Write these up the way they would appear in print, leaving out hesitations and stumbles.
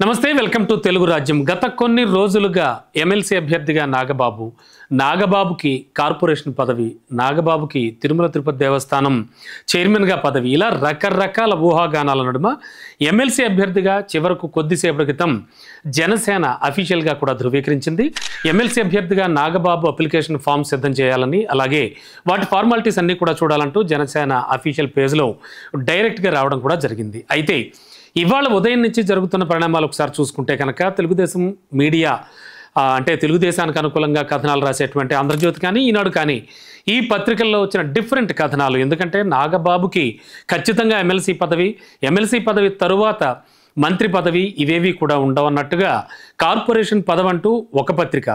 నమస్తే, welcome to Telugu రాజ్యం. గత కొన్ని రోజులుగా ఎమ్మెల్సీ అభ్యర్థిగా నాగబాబుకి కార్పొరేషన్ పదవి, నాగబాబుకి తిరుమల తిరుపతి దేవస్థానం చైర్మన్గా పదవి, ఇలా రకరకాల ఊహాగానాల నడుమ ఎమ్మెల్సీ అభ్యర్థిగా చివరకు కొద్దిసేపటి క్రితం జనసేన అఫీషియల్గా కూడా ధృవీకరించింది. ఎమ్మెల్సీ అభ్యర్థిగా నాగబాబు అప్లికేషన్ ఫామ్ సిద్ధం చేయాలని, అలాగే వాటి ఫార్మాలిటీస్ అన్నీ కూడా చూడాలంటూ జనసేన అఫీషియల్ పేజ్లో డైరెక్ట్గా రావడం కూడా జరిగింది. అయితే ఇవాళ ఉదయం నుంచి జరుగుతున్న పరిణామాలు ఒకసారి చూసుకుంటే కనుక తెలుగుదేశం మీడియా అంటే తెలుగుదేశానికి అనుకూలంగా కథనాలు రాసేటువంటి ఆంధ్రజ్యోతి కానీ, ఈనాడు కానీ, ఈ పత్రికల్లో వచ్చిన డిఫరెంట్ కథనాలు. ఎందుకంటే నాగబాబుకి ఖచ్చితంగా ఎమ్మెల్సీ పదవి తరువాత మంత్రి పదవి ఇవేవి కూడా ఉండవన్నట్టుగా కార్పొరేషన్ పదవి అంటూ ఒక పత్రిక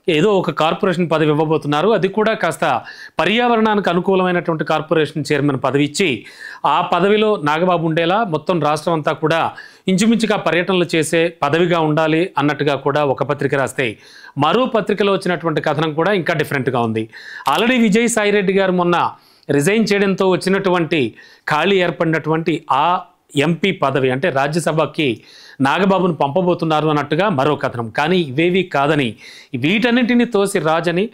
ఏదో ఒక కార్పొరేషన్ పదవి ఇవ్వబోతున్నారు, అది కూడా కాస్త పర్యావరణానికి అనుకూలమైనటువంటి కార్పొరేషన్ చైర్మన్ పదవి ఇచ్చి ఆ పదవిలో నాగబాబు ఉండేలా మొత్తం రాష్ట్రం అంతా కూడా ఇంచుమించుగా పర్యటనలు చేసే పదవిగా ఉండాలి అన్నట్టుగా కూడా ఒక పత్రిక రాస్తే, మరో పత్రికలో వచ్చినటువంటి కథనం కూడా ఇంకా డిఫరెంట్గా ఉంది. ఆల్రెడీ విజయసాయిరెడ్డి గారు మొన్న రిజైన్ చేయడంతో వచ్చినటువంటి ఖాళీ ఏర్పడినటువంటి ఆ ఎంపీ పదవి అంటే రాజ్యసభకి నాగబాబును పంపబోతున్నారు అన్నట్టుగా మరో కథనం. కానీ ఇవేవి కాదని, వీటన్నింటినీ తోసి రాజని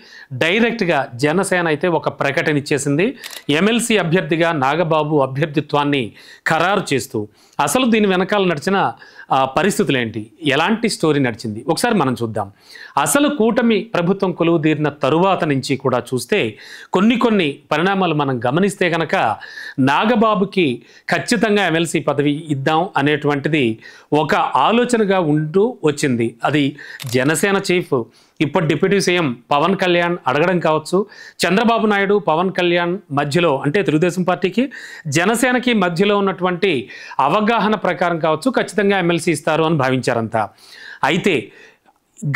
డైరెక్ట్గా జనసేన అయితే ఒక ప్రకటన ఇచ్చేసింది. ఎమ్మెల్సీ అభ్యర్థిగా నాగబాబు అభ్యర్థిత్వాన్ని ఖరారు చేస్తూ అసలు దీని వెనకాల నడిచిన పరిస్థితులు ఏంటి, ఎలాంటి స్టోరీ నడిచింది ఒకసారి మనం చూద్దాం. అసలు కూటమి ప్రభుత్వం కొలువు తీరిన తరువాత నుంచి కూడా చూస్తే కొన్ని పరిణామాలు మనం గమనిస్తే కనుక నాగబాబుకి ఖచ్చితంగా ఎమ్మెల్సీ పదవి ఇద్దాం అనేటువంటిది ఒక ఆలోచనగా ఉంటూ వచ్చింది. అది జనసేన చీఫ్ ఇప్పటి డిప్యూటీ సీఎం పవన్ కళ్యాణ్ అడగడం కావచ్చు, చంద్రబాబు నాయుడు పవన్ కళ్యాణ్ మధ్యలో అంటే తెలుగుదేశం పార్టీకి జనసేనకి మధ్యలో ఉన్నటువంటి అవగాహన ప్రకారం కావచ్చు, ఖచ్చితంగా ఎమ్మెల్సీ ఇస్తారు అని భావించారంతా. అయితే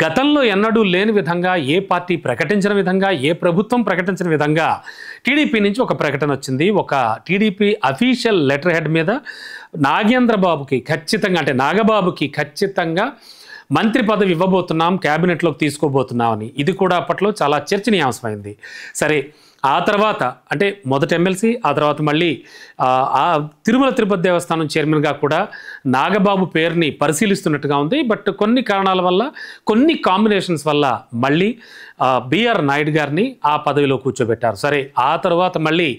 గతంలో ఎన్నడూ లేని విధంగా, ఏ పార్టీ ప్రకటించిన విధంగా, ఏ ప్రభుత్వం ప్రకటించిన విధంగా టీడీపీ నుంచి ఒక ప్రకటన వచ్చింది. ఒక టీడీపీ అఫీషియల్ లెటర్ హెడ్ మీద నాగబాబుకి ఖచ్చితంగా మంత్రి పదవి ఇవ్వబోతున్నాం, క్యాబినెట్లోకి తీసుకోబోతున్నామని. ఇది కూడా అప్పట్లో చాలా చర్చనీయాంశమైంది. సరే, ఆ తర్వాత అంటే మొదటి ఎమ్మెల్సీ, ఆ తర్వాత మళ్ళీ ఆ తిరుమల తిరుపతి దేవస్థానం చైర్మన్గా కూడా నాగబాబు పేరుని పరిశీలిస్తున్నట్టుగా ఉంది. బట్ కొన్ని కారణాల వల్ల, కొన్ని కాంబినేషన్స్ వల్ల మళ్ళీ బిఆర్ నాయుడు గారిని ఆ పదవిలో కూర్చోబెట్టారు. సరే, ఆ తర్వాత మళ్ళీ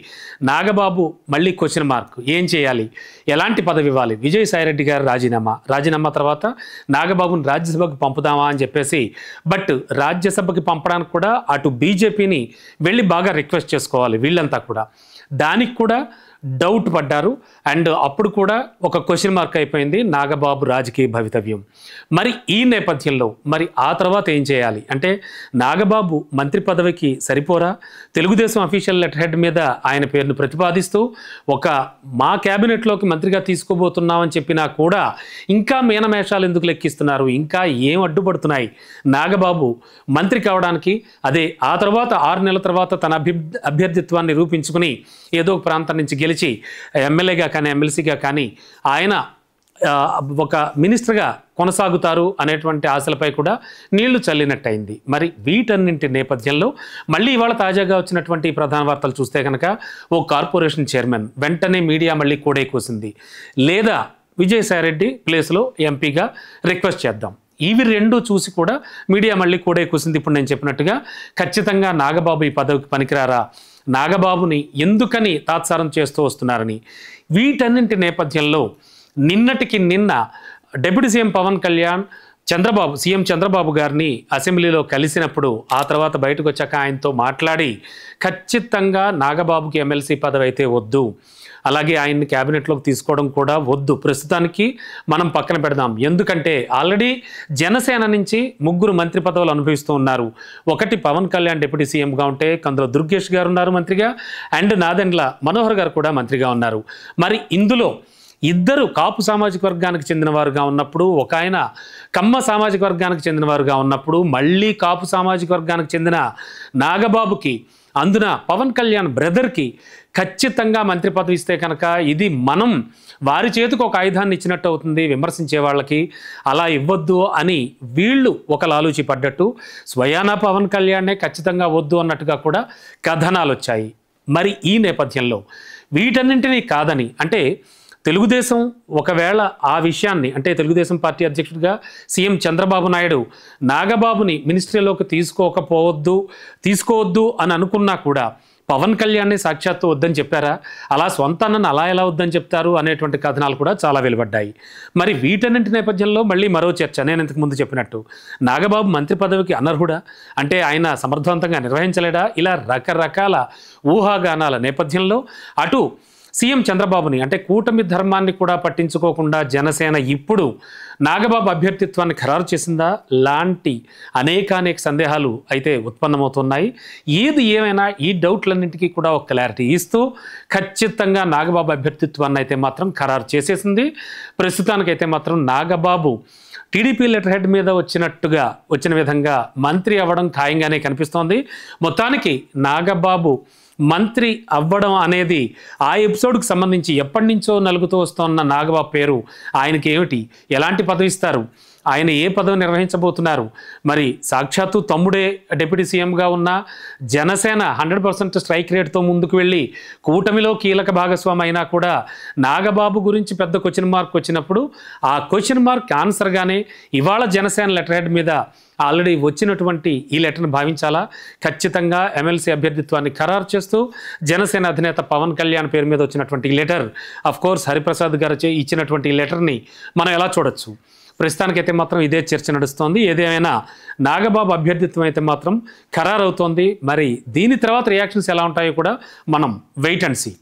నాగబాబు మళ్ళీ క్వశ్చన్ మార్క్, ఏం చేయాలి, ఎలాంటి పదవి ఇవ్వాలి, విజయసాయిరెడ్డి గారు రాజీనామా తర్వాత నాగబాబుని రాజ్యసభకు పంపుదామా అని చెప్పేసి, బట్ రాజ్యసభకి పంపడానికి కూడా అటు బీజేపీని వెళ్ళి బాగా రిక్వెస్ట్ చేసుకోవాలి వీళ్ళంతా కూడా. దానికి కూడా డౌట్ పడ్డారు. అండ్ అప్పుడు కూడా ఒక క్వశ్చన్ మార్క్ అయిపోయింది నాగబాబు రాజకీయ భవితవ్యం. మరి ఈ నేపథ్యంలో మరి ఆ తర్వాత ఏం చేయాలి అంటే, నాగబాబు మంత్రి పదవికి సరిపోరా, తెలుగుదేశం అఫీషియల్ లెటర్ హెడ్ మీద ఆయన పేరును ప్రతిపాదిస్తూ మా క్యాబినెట్లోకి మంత్రిగా తీసుకోబోతున్నామని చెప్పినా కూడా ఇంకా మీనమేషాలు ఎందుకు లెక్కిస్తున్నారు, ఇంకా ఏం అడ్డుపడుతున్నాయి నాగబాబు మంత్రి కావడానికి? అదే ఆ తర్వాత 6 నెలల తర్వాత తన అభ్యర్థిత్వాన్ని నిరూపించుకుని ఏదో ఒక ప్రాంతం నుంచి గెలిచి ఎమ్మెల్యేగా కానీ, ఎమ్మెల్సీగా కానీ ఆయన ఒక మినిస్టర్గా కొనసాగుతారు అనేటువంటి ఆశలపై కూడా నీళ్లు చల్లినట్టయింది. మరి వీటన్నింటి నేపథ్యంలో మళ్ళీ ఇవాళ తాజాగా వచ్చినటువంటి ప్రధాన వార్తలు చూస్తే కనుక, ఓ కార్పొరేషన్ చైర్మన్ వెంటనే మీడియా మళ్ళీ కోడే కూసింది, లేదా విజయసాయిరెడ్డి ప్లేస్లో ఎంపీగా రిక్వెస్ట్ చేద్దాం. ఇవి రెండు చూసి కూడా మీడియా మళ్ళీ కూడా కూసింది. ఇప్పుడు నేను చెప్పినట్టుగా ఖచ్చితంగా నాగబాబు ఈ పదవికి పనికిరారా, నాగబాబుని ఎందుకని తాత్సారం చేస్తూ వస్తున్నారని. వీటన్నింటి నేపథ్యంలో నిన్నటికి నిన్న deputy CM Pawan Kalyan CM Chandrababu గారిని అసెంబ్లీలో కలిసినప్పుడు, ఆ తర్వాత బయటకు వచ్చాక ఆయనతో మాట్లాడి ఖచ్చితంగా నాగబాబుకి ఎమ్మెల్సీ పదవి అయితే వద్దు, అలాగే ఆయన్ని క్యాబినెట్లోకి తీసుకోవడం కూడా వద్దు, ప్రస్తుతానికి మనం పక్కన పెడదాం. ఎందుకంటే ఆల్రెడీ జనసేన నుంచి 3 మంత్రి పదవులు అనుభవిస్తూ ఉన్నారు. ఒకటి పవన్ కళ్యాణ్ డిప్యూటీ సీఎంగా ఉంటే, కందుల దుర్గేష్ గారు ఉన్నారు మంత్రిగా, అండ్ నాదెండ్ల మనోహర్ గారు కూడా మంత్రిగా ఉన్నారు. మరి ఇందులో ఇద్దరు కాపు సామాజిక వర్గానికి చెందినవారుగా ఉన్నప్పుడు, ఒక ఆయన కమ్మ సామాజిక వర్గానికి చెందినవారుగా ఉన్నప్పుడు, మళ్ళీ కాపు సామాజిక వర్గానికి చెందిన నాగబాబుకి, అందున పవన్ కళ్యాణ్ బ్రదర్కి ఖచ్చితంగా మంత్రి పదవి ఇస్తే కనుక ఇది మనం వారి చేతికి ఒక ఆయుధాన్ని ఇచ్చినట్టు అవుతుంది విమర్శించే వాళ్ళకి. అలా ఇవ్వద్దు అని వీళ్ళు ఒక లాలూచి పడ్డట్టు స్వయానా పవన్ కళ్యాణ్నే ఖచ్చితంగా వద్దు అన్నట్టుగా కూడా కథనాలు వచ్చాయి. మరి ఈ నేపథ్యంలో వీటన్నింటినీ కాదని, అంటే తెలుగుదేశం ఒకవేళ ఆ విషయాన్ని అంటే తెలుగుదేశం పార్టీ అధ్యక్షుడిగా సీఎం చంద్రబాబు నాయుడు నాగబాబుని మినిస్ట్రీలోకి తీసుకోవద్దు అని అనుకున్నా కూడా పవన్ కళ్యాణ్ని సాక్షాత్తు వద్దని చెప్పారా? అలా సొంత అన్నను అలా ఎలా వద్దని చెప్తారు అనేటువంటి కథనాలు కూడా చాలా వెలువడ్డాయి. మరి వీటన్నింటి నేపథ్యంలో మళ్ళీ మరో చర్చ. నేను ఇంతకు ముందు చెప్పినట్టు నాగబాబు మంత్రి పదవికి అనర్హుడా, అంటే ఆయన సమర్థవంతంగా నిర్వహించలేడా, ఇలా రకరకాల ఊహాగానాల నేపథ్యంలో అటు సీఎం చంద్రబాబుని అంటే కూటమి ధర్మాన్ని కూడా పట్టించుకోకుండా జనసేన ఇప్పుడు నాగబాబు అభ్యర్థిత్వాన్ని ఖరారు చేసిందా లాంటి అనేక సందేహాలు అయితే ఉత్పన్నమవుతున్నాయి. ఏది ఏమైనా ఈ డౌట్లన్నింటికీ కూడా ఒక క్లారిటీ ఇస్తూ ఖచ్చితంగా నాగబాబు అభ్యర్థిత్వాన్ని అయితే మాత్రం ఖరారు చేసేసింది. ప్రస్తుతానికైతే మాత్రం నాగబాబు టీడీపీ లెటర్ హెడ్ మీద వచ్చిన విధంగా మంత్రి అవ్వడం ఖాయంగానే కనిపిస్తోంది. మొత్తానికి నాగబాబు మంత్రి అవ్వడం అనేది ఆ ఎపిసోడ్కి సంబంధించి ఎప్పటి నుంచో నలుగుతూ వస్తున్న నాగబాబు పేరు ఆయనకి ఏమిటి, ఎలాంటి పదవి ఇస్తారు, ఆయన ఏ పదవి నిర్వహించబోతున్నారు, మరి సాక్షాత్తు తమ్ముడే డిప్యూటీ సీఎంగా ఉన్న జనసేన 100% స్ట్రైక్ రేట్తో ముందుకు వెళ్ళి కూటమిలో కీలక భాగస్వామి అయినా కూడా నాగబాబు గురించి పెద్ద క్వశ్చన్ మార్క్ వచ్చినప్పుడు ఆ క్వశ్చన్ మార్క్ ఆన్సర్గానే ఇవాళ జనసేన లెటర్ హెడ్ మీద ఆల్రెడీ వచ్చినటువంటి ఈ లెటర్ను భావించాలా? ఖచ్చితంగా ఎమ్మెల్సీ అభ్యర్థిత్వాన్ని ఖరారు చేస్తూ జనసేన అధినేత పవన్ కళ్యాణ్ పేరు మీద వచ్చినటువంటి ఈ లెటర్, అఫ్కోర్స్ హరిప్రసాద్ గారు ఇచ్చినటువంటి ఈ లెటర్ని మనం ఎలా చూడొచ్చు? ప్రస్తుతానికైతే మాత్రం ఇదే చర్చ నడుస్తోంది. ఏదేమైనా నాగబాబు అభ్యర్థిత్వం అయితే మాత్రం ఖరారవుతోంది. మరి దీని తర్వాత రియాక్షన్స్ ఎలా ఉంటాయో కూడా మనం వెయిట్ అండ్ సీ.